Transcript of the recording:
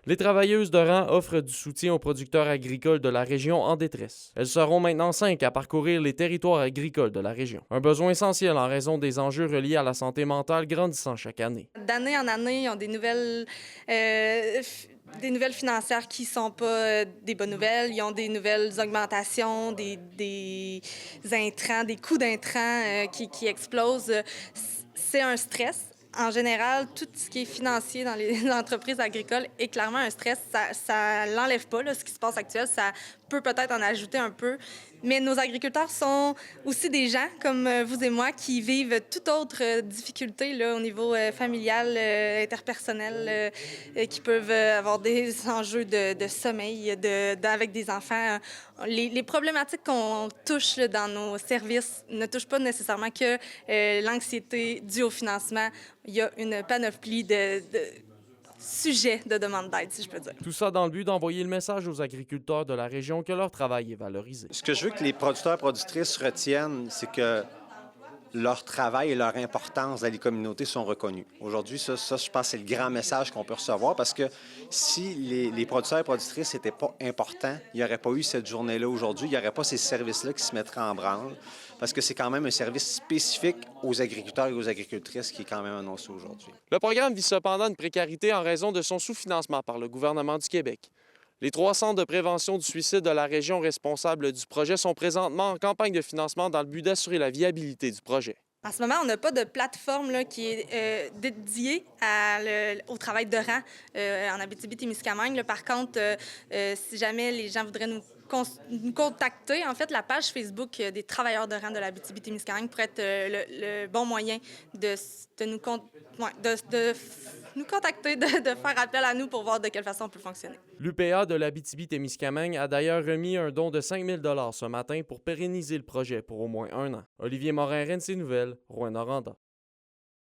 Les travailleuses de rang offrent du soutien aux producteurs agricoles de la région en détresse. Elles seront maintenant 5 à parcourir les territoires agricoles de la région. Un besoin essentiel en raison des enjeux reliés à la santé mentale grandissant chaque année. D'année en année, ils ont des nouvelles financières qui sont pas des bonnes nouvelles. Ils ont des nouvelles augmentations, des intrants, des coûts d'intrants qui explosent. C'est un stress. En général, tout ce qui est financier dans les entreprises agricoles est clairement un stress. Ça l'enlève pas, là, ce qui se passe actuel. Ça peut peut-être en ajouter un peu. Mais nos agriculteurs sont aussi des gens comme vous et moi qui vivent toute autre difficulté là, au niveau familial, interpersonnel, qui peuvent avoir des enjeux de sommeil avec des enfants. Les problématiques qu'on touche là, dans nos services ne touchent pas nécessairement que l'anxiété due au financement. Il y a une panoplie de sujets de demande d'aide, si je peux dire. Tout ça dans le but d'envoyer le message aux agriculteurs de la région que leur travail est valorisé. Ce que je veux que les producteurs et productrices retiennent, c'est que leur travail et leur importance dans les communautés sont reconnus. Aujourd'hui, ça, je pense, c'est le grand message qu'on peut recevoir parce que si les producteurs et productrices n'étaient pas importants, il n'y aurait pas eu cette journée-là aujourd'hui, il n'y aurait pas ces services-là qui se mettraient en branle parce que c'est quand même un service spécifique aux agriculteurs et aux agricultrices qui est quand même annoncé aujourd'hui. Le programme vit cependant une précarité en raison de son sous-financement par le gouvernement du Québec. Les 3 centres de prévention du suicide de la région responsables du projet sont présentement en campagne de financement dans le but d'assurer la viabilité du projet. En ce moment, on n'a pas de plateforme là, qui est dédiée au travail de rang en Abitibi-Témiscamingue. Là, par contre, si jamais les gens voudraient nous contacter, en fait, la page Facebook des travailleurs de rang de l'Abitibi-Témiscamingue pourrait être le bon moyen de nous contacter, de faire appel à nous pour voir de quelle façon on peut fonctionner. L'UPA de l'Abitibi-Témiscamingue a d'ailleurs remis un don de 5 000 $ ce matin pour pérenniser le projet pour au moins 1 an. Olivier Morin, RNC Nouvelles, Rouyn-Noranda.